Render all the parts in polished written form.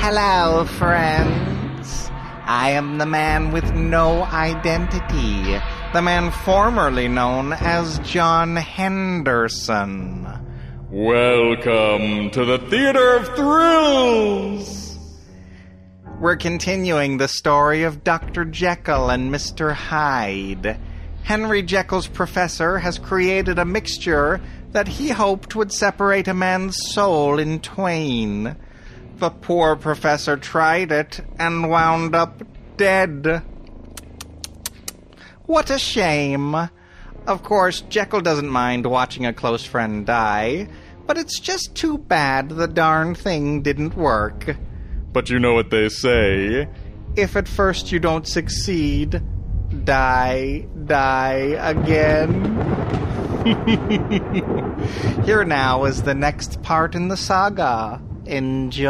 Hello, friends. I am the man with no identity. The man formerly known as John Henderson. Welcome to the Theater of Thrills! We're continuing the story of Dr. Jekyll and Mr. Hyde. Henry Jekyll's professor has created a mixture that he hoped would separate a man's soul in twain. The poor professor tried it and wound up dead. What a shame. Of course, Jekyll doesn't mind watching a close friend die, but it's just too bad the darn thing didn't work. But you know what they say. If at first you don't succeed, die again. Here now is the next part in the saga. Enjoy.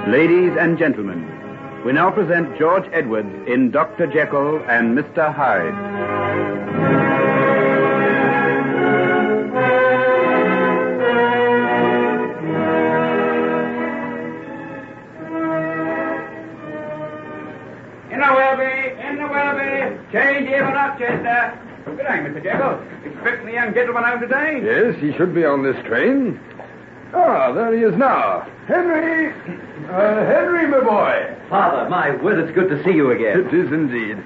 Ladies and gentlemen, we now present George Edwards in Dr. Jekyll and Mr. Hyde. In the Welby, change here for Rochester. Good day, Mr. Jekyll. Expecting the young gentleman home today? Yes, he should be on this train. Ah, there he is now. Henry! Henry, my boy. Father, my word, it's good to see you again. It is indeed.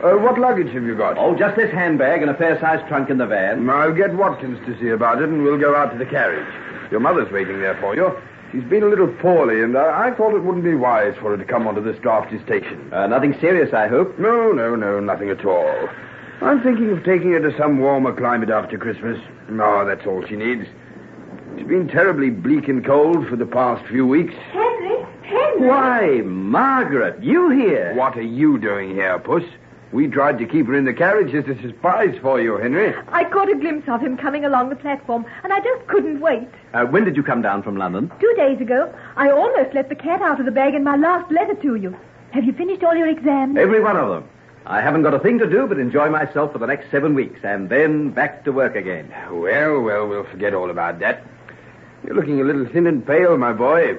What luggage have you got? Oh, just this handbag and a fair-sized trunk in the van. I'll get Watkins to see about it, and we'll go out to the carriage. Your mother's waiting there for you. She's been a little poorly, and I thought it wouldn't be wise for her to come onto this drafty station. Nothing serious, I hope? No, nothing at all. I'm thinking of taking her to some warmer climate after Christmas. Oh, that's all she needs. It's been terribly bleak and cold for the past few weeks. Henry! Why, Margaret, you here? What are you doing here, Puss? We tried to keep her in the carriage as a surprise for you, Henry. I caught a glimpse of him coming along the platform, and I just couldn't wait. When did you come down from London? 2 days ago, I almost let the cat out of the bag in my last letter to you. Have you finished all your exams? Every one of them. I haven't got a thing to do but enjoy myself for the next 7 weeks, and then back to work again. Well, we'll forget all about that. You're looking a little thin and pale, my boy.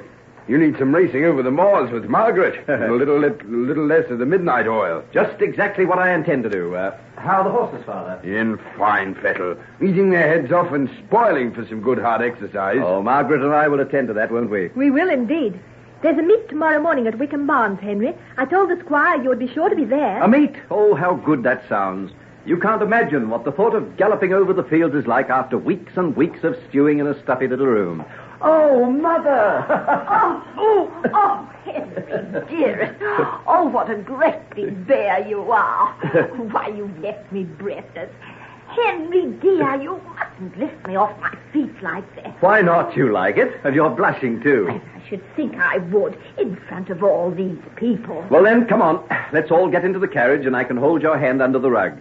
You need some racing over the moors with Margaret. And a little less of the midnight oil. Just exactly what I intend to do. How are the horses, Father? In fine fettle. Eating their heads off and spoiling for some good hard exercise. Oh, Margaret and I will attend to that, won't we? We will indeed. There's a meet tomorrow morning at Wickham Barns, Henry. I told the squire you would be sure to be there. A meet? Oh, how good that sounds. You can't imagine what the thought of galloping over the fields is like after weeks and weeks of stewing in a stuffy little room. Oh, Mother! Oh, Henry, dearest. Oh, what a great big bear you are. Why, you've left me breathless. Henry, dear, you mustn't lift me off my feet like that. Why not? You like it? And you're blushing, too. I should think I would, in front of all these people. Well, then, come on. Let's all get into the carriage, and I can hold your hand under the rug.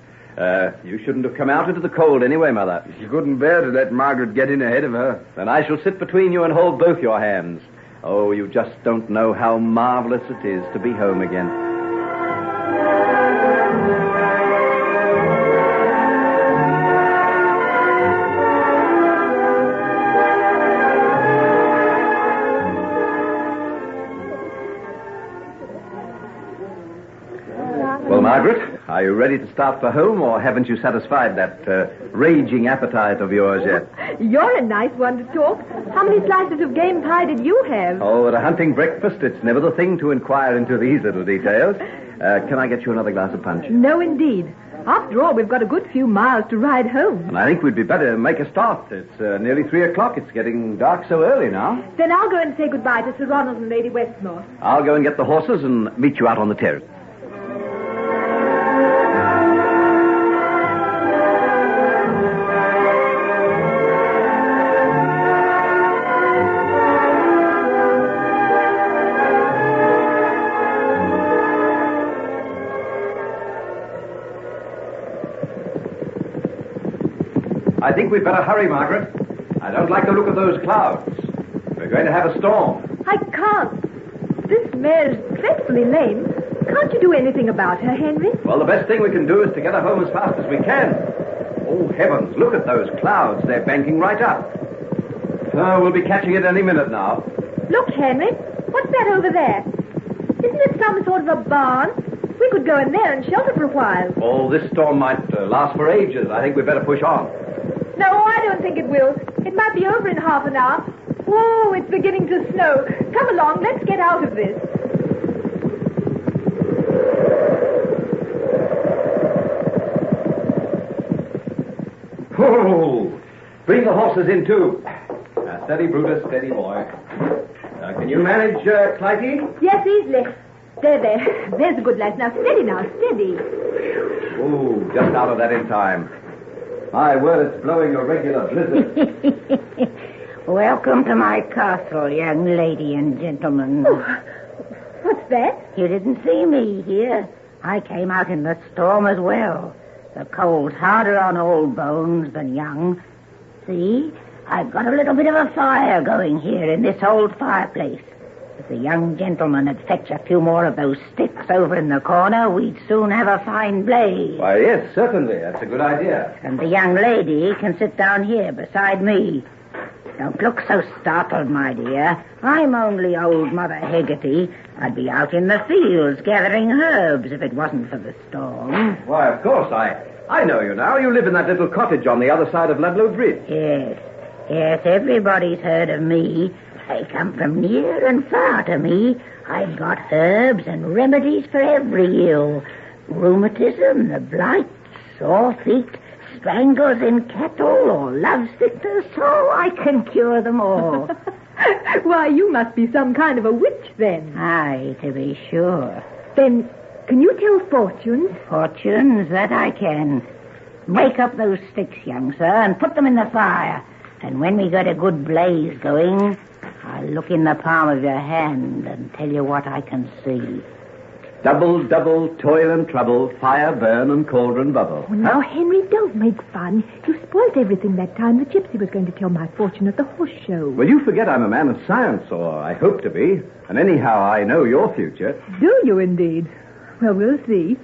You shouldn't have come out into the cold anyway, Mother. She couldn't bear to let Margaret get in ahead of her. Then I shall sit between you and hold both your hands. Oh, you just don't know how marvelous it is to be home again. Well, Margaret, are you ready to start for home, or haven't you satisfied that raging appetite of yours yet? You're a nice one to talk. How many slices of game pie did you have? Oh, at a hunting breakfast, it's never the thing to inquire into these little details. Can I get you another glass of punch? No, indeed. After all, we've got a good few miles to ride home. And I think we'd be better make a start. It's nearly 3 o'clock. It's getting dark so early now. Then I'll go and say goodbye to Sir Ronald and Lady Westmore. I'll go and get the horses and meet you out on the terrace. I think we'd better hurry, Margaret. I don't like the look of those clouds. We're going to have a storm. I can't. This mare's dreadfully lame. Can't you do anything about her, Henry? Well, the best thing we can do is to get her home as fast as we can. Oh, heavens, look at those clouds. They're banking right up. We'll be catching it any minute now. Look, Henry, what's that over there? Isn't it some sort of a barn? We could go in there and shelter for a while. Oh, this storm might last for ages. I think we'd better push on. No, I don't think it will. It might be over in half an hour. Whoa, it's beginning to snow. Come along, let's get out of this. Oh, bring the horses in, too. Steady, Brutus, steady, boy. Can you manage, Clytie? Yes, easily. There. There's a good lad. Now, steady. Ooh, just out of that in time. My word, it's blowing a regular blizzard. Welcome to my castle, young lady and gentlemen. Oh, what's that? You didn't see me here. I came out in the storm as well. The cold's harder on old bones than young. See, I've got a little bit of a fire going here in this old fireplace. If the young gentleman had fetched a few more of those sticks over in the corner, we'd soon have a fine blaze. Why, yes, certainly. That's a good idea. And the young lady can sit down here beside me. Don't look so startled, my dear. I'm only old Mother Hegarty. I'd be out in the fields gathering herbs if it wasn't for the storm. Why, of course, I know you now. You live in that little cottage on the other side of Ludlow Bridge. Yes, everybody's heard of me. They come from near and far to me. I've got herbs and remedies for every ill. Rheumatism, the blight, sore feet, strangles in cattle, or love sickness, so I can cure them all. Why, you must be some kind of a witch, then. Aye, to be sure. Then, can you tell fortunes? Fortunes, that I can. Break up those sticks, young sir, and put them in the fire. And when we got a good blaze going, I'll look in the palm of your hand and tell you what I can see. Double, toil and trouble, fire burn and cauldron bubble. Oh, now, Henry, don't make fun. You spoilt everything that time the gypsy was going to tell my fortune at the horse show. Well, you forget I'm a man of science, or I hope to be. And anyhow, I know your future. Do you indeed? Well, we'll see.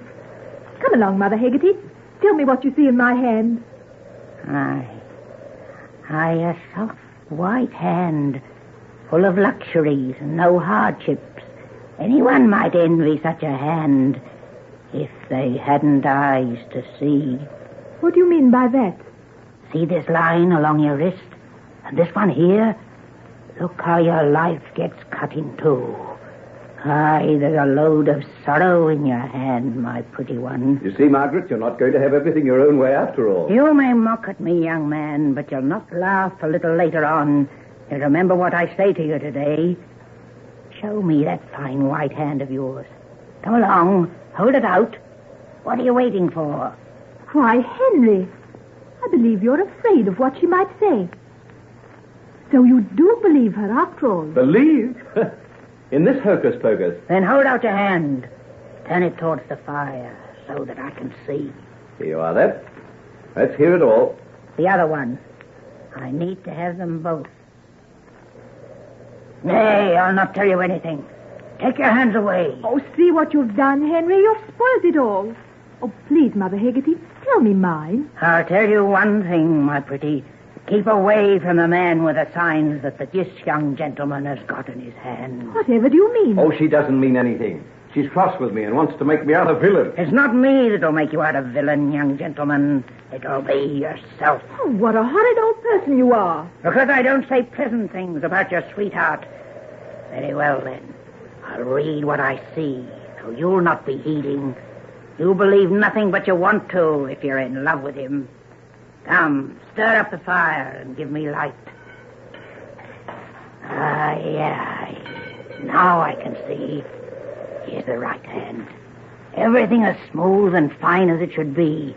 Come along, Mother Hegarty. Tell me what you see in my hand. Aye, a soft white hand, full of luxuries and no hardships. Anyone might envy such a hand if they hadn't eyes to see. What do you mean by that? See this line along your wrist? And this one here? Look how your life gets cut in two. Aye, there's a load of sorrow in your hand, my pretty one. You see, Margaret, you're not going to have everything your own way after all. You may mock at me, young man, but you'll not laugh a little later on. You'll remember what I say to you today. Show me that fine white hand of yours. Come along. Hold it out. What are you waiting for? Why, Henry, I believe you're afraid of what she might say. So you do believe her after all? Believe? In this hocus-pocus? Then hold out your hand. Turn it towards the fire so that I can see. Here you are, then. Let's hear it all. The other one. I need to have them both. Nay, I'll not tell you anything. Take your hands away. Oh, see what you've done, Henry. You've spoiled it all. Oh, please, Mother Hegarty, tell me mine. I'll tell you one thing, my pretty. Keep away from the man with the signs that this young gentleman has got in his hand. Whatever do you mean? Oh, she doesn't mean anything. She's cross with me and wants to make me out a villain. It's not me that'll make you out a villain, young gentleman. It'll be yourself. Oh, what a horrid old person you are. Because I don't say pleasant things about your sweetheart. Very well, then. I'll read what I see, so you'll not be heeding. You believe nothing but you want to if you're in love with him. Come, stir up the fire and give me light. Aye. Now I can see. Here's the right hand. Everything as smooth and fine as it should be.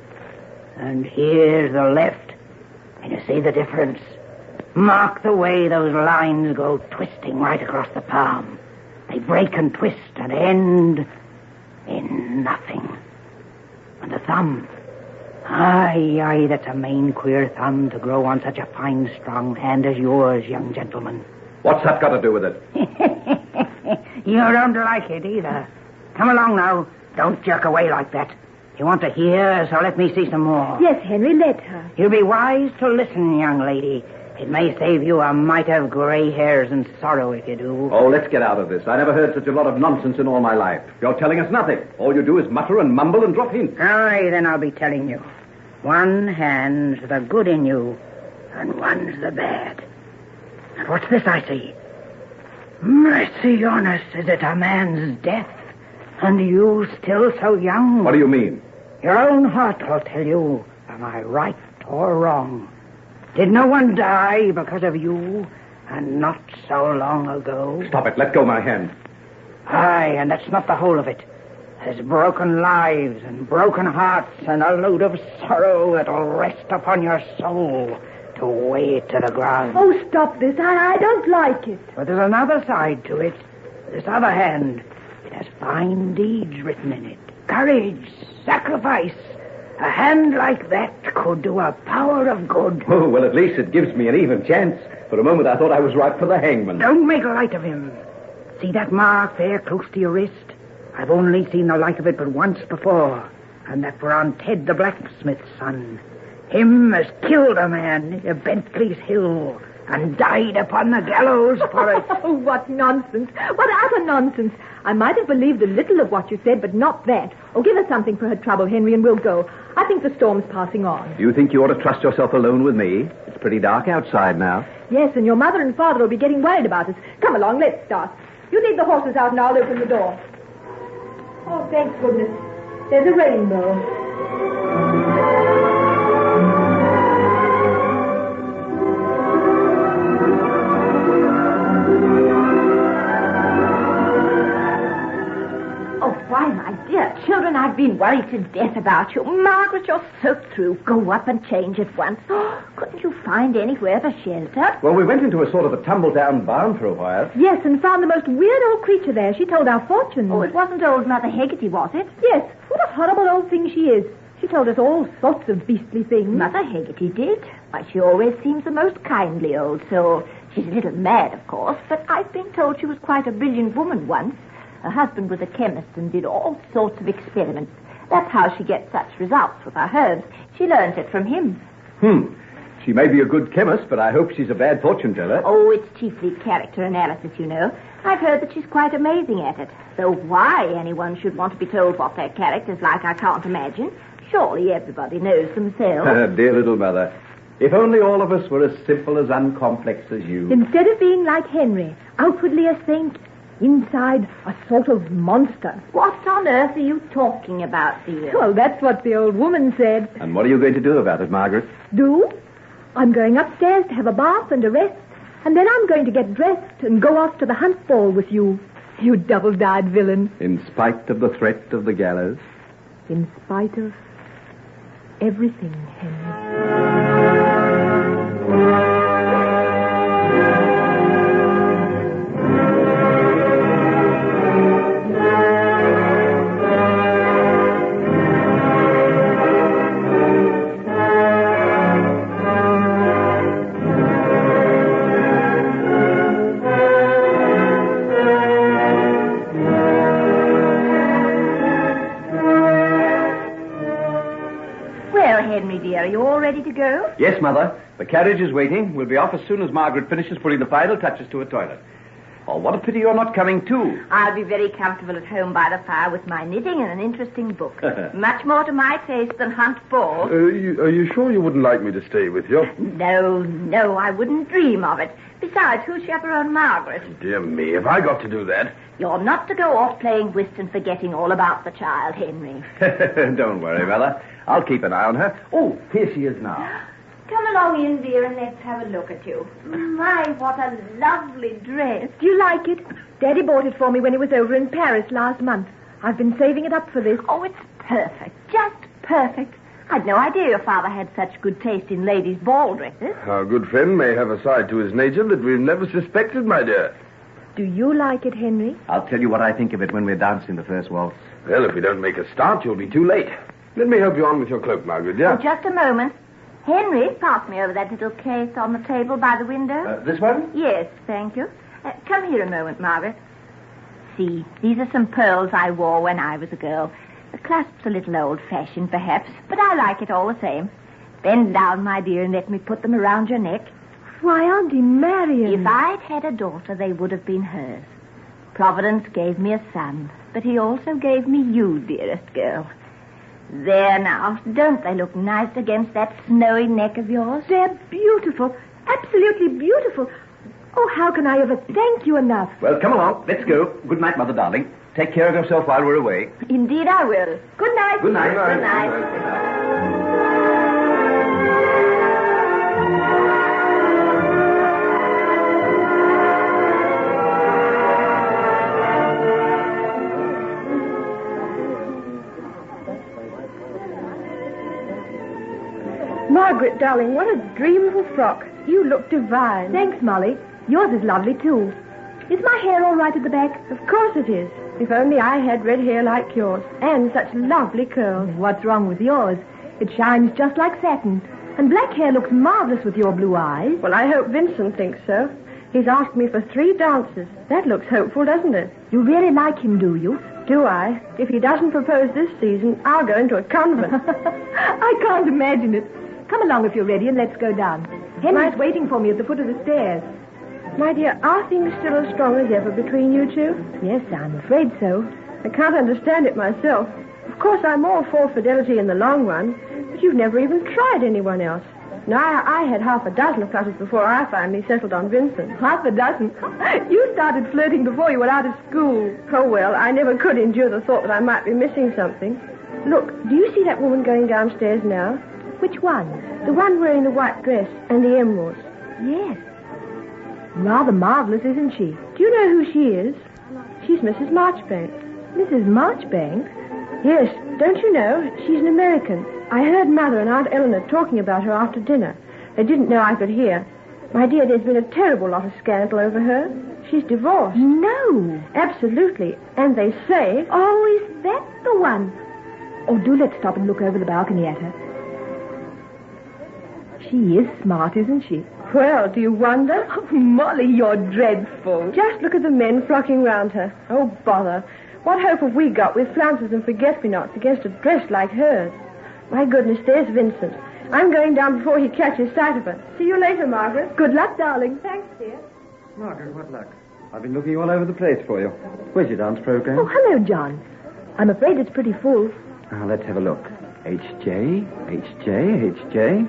And here's the left. Can you see the difference? Mark the way those lines go twisting right across the palm. They break and twist and end in nothing. And the thumb. Aye, that's a main queer thumb to grow on such a fine, strong hand as yours, young gentleman. What's that got to do with it? You don't like it either. Come along now. Don't jerk away like that. You want to hear, so let me see some more. Yes, Henry, let her. You'll be wise to listen, young lady. It may save you a mite of gray hairs and sorrow if you do. Oh, let's get out of this. I never heard such a lot of nonsense in all my life. You're telling us nothing. All you do is mutter and mumble and drop hints. Aye, then I'll be telling you. One hand's the good in you, and one's the bad. And what's this I see? Mercy on us, is it a man's death? And you still so young? What do you mean? Your own heart will tell you, am I right or wrong? Did no one die because of you, and not so long ago? Stop it. Let go my hand. Aye, and that's not the whole of it. There's broken lives and broken hearts and a load of sorrow that'll rest upon your soul to weigh it to the ground. Oh, stop this. I don't like it. But there's another side to it. This other hand. It has fine deeds written in it. Courage, sacrifice. A hand like that could do a power of good. Oh, well, at least it gives me an even chance. For a moment I thought I was ripe for the hangman. Don't make light of him. See that mark there close to your wrist? I've only seen the like of it but once before. And that were on Ted the blacksmith's son. Him as killed a man at Bentley's Hill and died upon the gallows for it. Oh, what nonsense. What utter nonsense. I might have believed a little of what you said, but not that. Oh, give us something for her trouble, Henry, and we'll go. I think the storm's passing on. Do you think you ought to trust yourself alone with me? It's pretty dark outside now. Yes, and your mother and father will be getting worried about us. Come along, let's start. You leave the horses out and I'll open the door. Oh, thank goodness. There's a rainbow. Why, my dear children, I've been worried to death about you. Margaret, you're soaked through. Go up and change at once. Couldn't you find anywhere for shelter? Well, we went into a sort of a tumble-down barn for a while. Yes, and found the most weird old creature there. She told our fortunes. Oh, it wasn't old Mother Heggarty, was it? Yes, what a horrible old thing she is. She told us all sorts of beastly things. Mother Heggarty did. Why, she always seems the most kindly old soul. She's a little mad, of course, but I've been told she was quite a brilliant woman once. Her husband was a chemist and did all sorts of experiments. That's how she gets such results with her herbs. She learns it from him. She may be a good chemist, but I hope she's a bad fortune teller. Oh, it's chiefly character analysis, you know. I've heard that she's quite amazing at it. Though why anyone should want to be told what their character's like, I can't imagine. Surely everybody knows themselves. Dear little mother. If only all of us were as simple, as uncomplex as you. Instead of being like Henry, outwardly a saint, inside a sort of monster. What on earth are you talking about, dear? Well, that's what the old woman said. And what are you going to do about it, Margaret? Do? I'm going upstairs to have a bath and a rest, and then I'm going to get dressed and go off to the hunt ball with you, you double-dyed villain. In spite of the threat of the gallows? In spite of everything, Henry. Are you all ready to go? Yes, Mother. The carriage is waiting. We'll be off as soon as Margaret finishes putting the final touches to her toilet. Oh, what a pity you're not coming too. I'll be very comfortable at home by the fire with my knitting and an interesting book. Much more to my taste than hunt ball. Are you sure you wouldn't like me to stay with you? No, I wouldn't dream of it. Besides, who'll chaperone Margaret? Dear me, have I got to do that? You're not to go off playing whist and forgetting all about the child, Henry. Don't worry, Mother. I'll keep an eye on her. Oh, here she is now. Come along in, dear, and let's have a look at you. My, what a lovely dress. Do you like it? Daddy bought it for me when he was over in Paris last month. I've been saving it up for this. Oh, it's perfect. Just perfect. I'd no idea your father had such good taste in ladies' ball dresses. Our good friend may have a side to his nature that we've never suspected, my dear. Do you like it, Henry? I'll tell you what I think of it when we're dancing the first waltz. Well, if we don't make a start, you'll be too late. Let me help you on with your cloak, Margaret, yeah? Oh, just a moment. Henry, pass me over that little case on the table by the window. This one? Yes, thank you. Come here a moment, Margaret. see. These are some pearls I wore when I was a girl. The clasp's a little old-fashioned, perhaps, but I like it all the same. Bend down, my dear, and let me put them around your neck. Why, Auntie Marion. If I'd had a daughter, they would have been hers. Providence gave me a son, but he also gave me you, dearest girl. There now, don't they look nice against that snowy neck of yours? They're beautiful, absolutely beautiful. Oh, how can I ever thank you enough? Well, come along. Let's go. Good night, Mother darling. Take care of yourself while we're away. Indeed I will. Good night. Good night. Good night. Margaret, darling, what a dream of a frock. You look divine. Thanks, Molly. Yours is lovely, too. Is my hair all right at the back? Of course it is. If only I had red hair like yours. And such lovely curls. What's wrong with yours? It shines just like satin. And black hair looks marvelous with your blue eyes. Well, I hope Vincent thinks so. He's asked me for 3 dances. That looks hopeful, doesn't it? You really like him, do you? Do I? If he doesn't propose this season, I'll go into a convent. I can't imagine it. Come along if you're ready and let's go down. Henry's waiting for me at the foot of the stairs. My dear, are things still as strong as ever between you two? Yes, I'm afraid so. I can't understand it myself. Of course, I'm all for fidelity in the long run, but you've never even tried anyone else. Now, I had half a dozen flutters before I finally settled on Vincent. Half a dozen? You started flirting before you were out of school. Oh, well, I never could endure the thought that I might be missing something. Look, do you see that woman going downstairs now? Which one? The one wearing the white dress and the emeralds. Yes. Rather marvelous, isn't she? Do you know who she is? She's Mrs. Marchbanks. Mrs. Marchbanks? Yes, don't you know? She's an American. I heard Mother and Aunt Eleanor talking about her after dinner. They didn't know I could hear. My dear, there's been a terrible lot of scandal over her. She's divorced. No. Absolutely. And they say... Oh, is that the one? Oh, do let's stop and look over the balcony at her. She is smart, isn't she? Well, do you wonder? Oh, Molly, you're dreadful. Just look at the men flocking round her. Oh, bother. What hope have we got with flounces and forget-me-nots against a dress like hers? My goodness, there's Vincent. I'm going down before he catches sight of her. See you later, Margaret. Good luck, darling. Thanks, dear. Margaret, what luck? I've been looking all over the place for you. Where's your dance program? Oh, hello, John. I'm afraid it's pretty full. Now, let's have a look. H.J., H.J., H.J.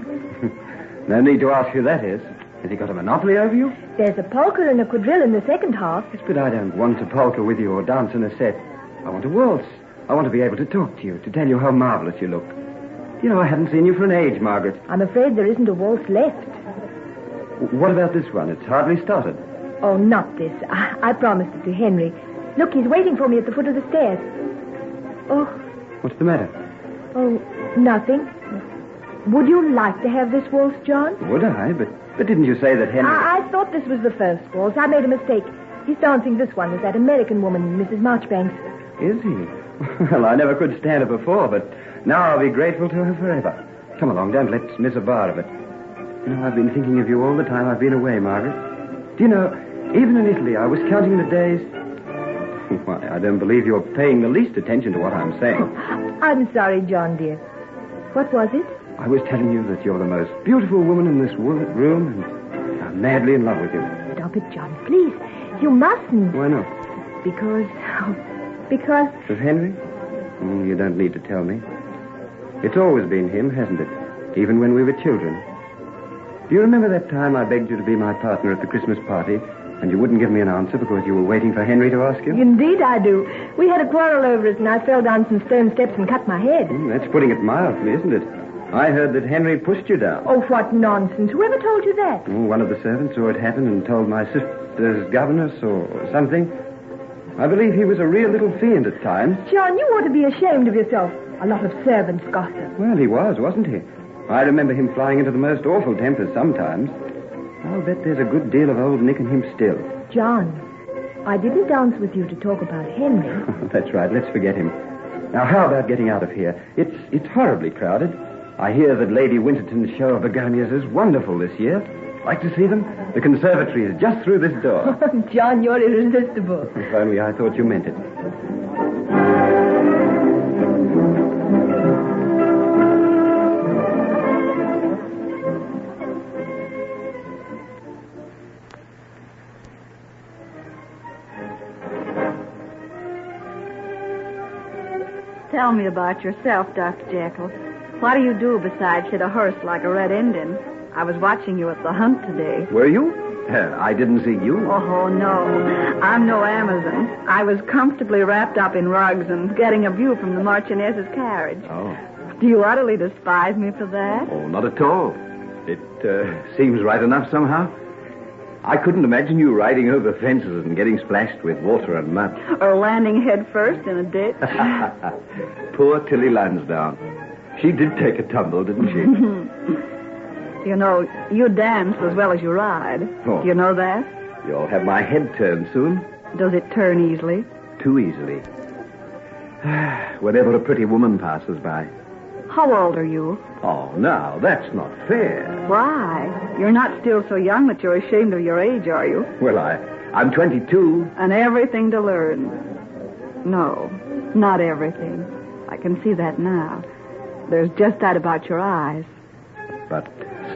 No need to ask who that is. Has he got a monopoly over you? There's a polka and a quadrille in the second half. Yes, but I don't want a polka with you or dance in a set. I want a waltz. I want to be able to talk to you, to tell you how marvelous you look. You know, I haven't seen you for an age, Margaret. I'm afraid there isn't a waltz left. What about this one? It's hardly started. Oh, not this. I promised it to Henry. Look, he's waiting for me at the foot of the stairs. Oh. What's the matter? Oh, nothing. Would you like to have this waltz, John? Would I? But didn't you say that Henry... I thought this was the first waltz. I made a mistake. He's dancing this one with that American woman, Mrs. Marchbanks. Is he? Well, I never could stand her before, but now I'll be grateful to her forever. Come along, don't let's miss a bar of it. You know, I've been thinking of you all the time I've been away, Margaret. Do you know, even in Italy, I was counting the days... Why, I don't believe you're paying the least attention to what I'm saying. Oh, I'm sorry, John, dear. What was it? I was telling you that you're the most beautiful woman in this room, and I'm madly in love with you. Stop it, John, please. You mustn't. Why not? Because... Of Henry? You don't need to tell me. It's always been him, hasn't it? Even when we were children. Do you remember that time I begged you to be my partner at the Christmas party, and you wouldn't give me an answer because you were waiting for Henry to ask you? Indeed I do. We had a quarrel over it, and I fell down some stone steps and cut my head. That's putting it mildly, isn't it? I heard that Henry pushed you down. Oh, what nonsense. Whoever told you that? Oh, one of the servants saw it happen and told my sister's governess or something. I believe he was a real little fiend at times. John, you ought to be ashamed of yourself. A lot of servants gossip. Well, he was, wasn't he? I remember him flying into the most awful tempers sometimes. I'll bet there's a good deal of old Nick in him still. John, I didn't dance with you to talk about Henry. That's right. Let's forget him. Now, how about getting out of here? It's horribly crowded. I hear that Lady Winterton's show of begonias is wonderful this year. Like to see them? The conservatory is just through this door. John, you're irresistible. If only I thought you meant it. Tell me about yourself, Dr. Jekyll. What do you do besides hit a hearse like a red Indian? I was watching you at the hunt today. Were you? I didn't see you. Oh, no. I'm no Amazon. I was comfortably wrapped up in rugs and getting a view from the Marchioness's carriage. Oh. Do you utterly despise me for that? Oh, not at all. It seems right enough somehow. I couldn't imagine you riding over fences and getting splashed with water and mud. Or landing head first in a ditch. Poor Tilly Lansdowne. She did take a tumble, didn't she? You know, you dance as well as you ride. Oh. Do you know that? You'll have my head turned soon. Does it turn easily? Too easily. Whenever a pretty woman passes by. How old are you? Oh, now, that's not fair. Why? You're not still so young that you're ashamed of your age, are you? Well, I'm 22. And everything to learn. No, not everything. I can see that now. There's just that about your eyes. But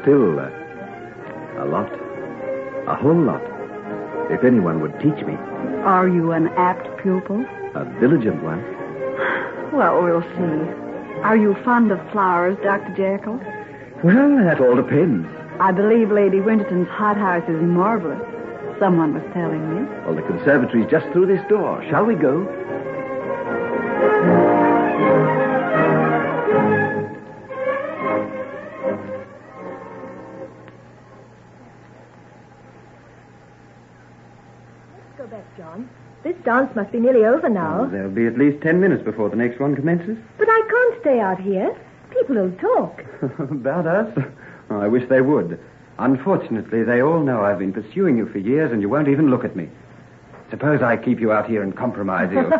still, a lot. A whole lot. If anyone would teach me. Are you an apt pupil? A diligent one. Well, we'll see. Are you fond of flowers, Dr. Jekyll? Well, that all depends. I believe Lady Winterton's hothouse is marvelous. Someone was telling me. Well, the conservatory's just through this door. Shall we go? Let's go back, John. This dance must be nearly over now. Oh, there'll be at least 10 minutes before the next one commences. But I can't stay out here. People will talk. About us? Oh, I wish they would. Unfortunately, they all know I've been pursuing you for years and you won't even look at me. Suppose I keep you out here and compromise you.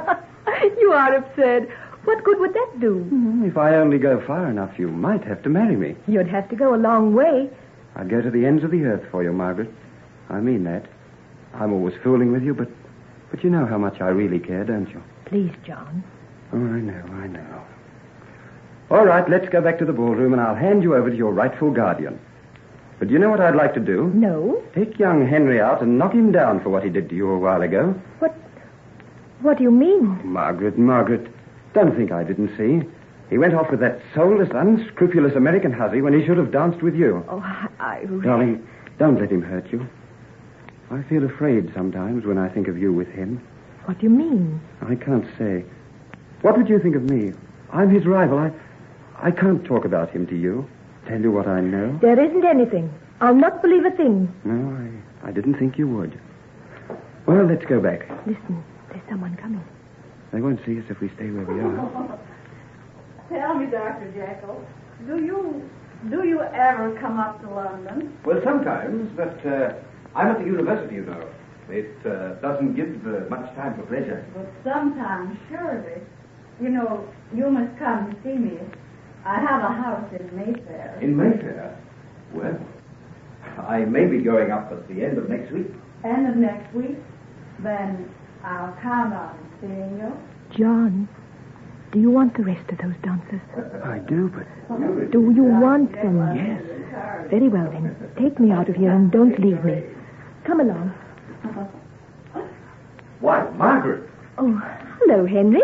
You are absurd. What good would that do? If I only go far enough, you might have to marry me. You'd have to go a long way. I'd go to the ends of the earth for you, Margaret. I mean that. I'm always fooling with you, but you know how much I really care, don't you? Please, John. Oh, I know. All right, let's go back to the ballroom and I'll hand you over to your rightful guardian. But do you know what I'd like to do? No. Take young Henry out and knock him down for what he did to you a while ago. What do you mean? Margaret, don't think I didn't see. He went off with that soulless, unscrupulous American hussy when he should have danced with you. Oh, Darling, don't let him hurt you. I feel afraid sometimes when I think of you with him. What do you mean? I can't say. What would you think of me? I'm his rival. I can't talk about him to you. Tell you what I know. There isn't anything. I'll not believe a thing. No, I didn't think you would. Well, let's go back. Listen, there's someone coming. They won't see us if we stay where we are. Tell me, Dr. Jekyll, do you ever come up to London? Well, sometimes, but I'm at the university, you know. It doesn't give much time for pleasure. But sometimes, surely. You know, you must come and see me. I have a house in Mayfair. In Mayfair? Well, I may be going up at the end of next week. End of next week? Then I'll count on seeing you. John, do you want the rest of those dancers? I do, but... Do you want them? Yes. Very well, then. Take me out of here and don't leave me. Come along. Why, Margaret. Oh, hello, Henry.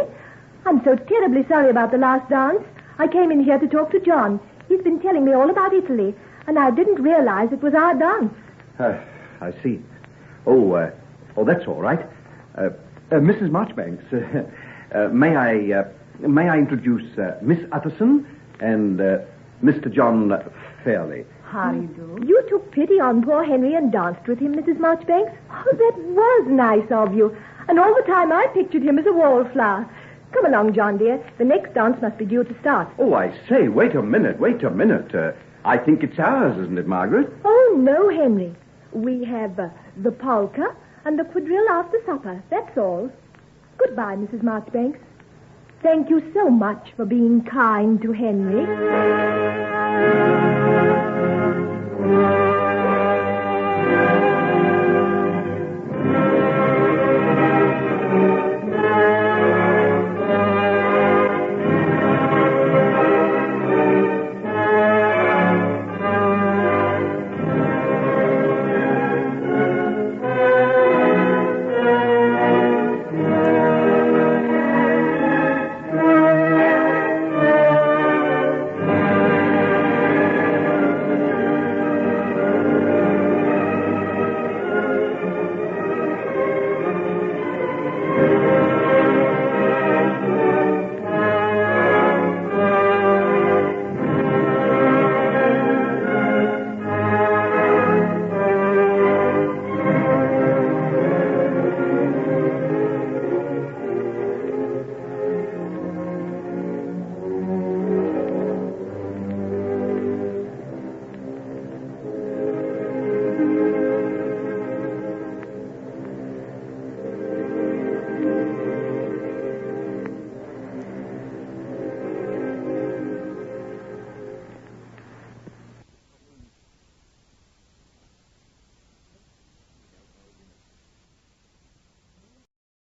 I'm so terribly sorry about the last dance. I came in here to talk to John. He's been telling me all about Italy, and I didn't realize it was our dance. I see. Oh, that's all right. Mrs. Marchbanks, may I introduce Miss Utterson and Mr. John Fairley? How do you do? You took pity on poor Henry and danced with him, Mrs. Marchbanks. Oh, that was nice of you. And all the time I pictured him as a wallflower. Come along, John, dear. The next dance must be due to start. Oh, I say, wait a minute. I think it's ours, isn't it, Margaret? Oh, no, Henry. We have the polka and the quadrille after supper. That's all. Goodbye, Mrs. Marchbanks. Thank you so much for being kind to Henry.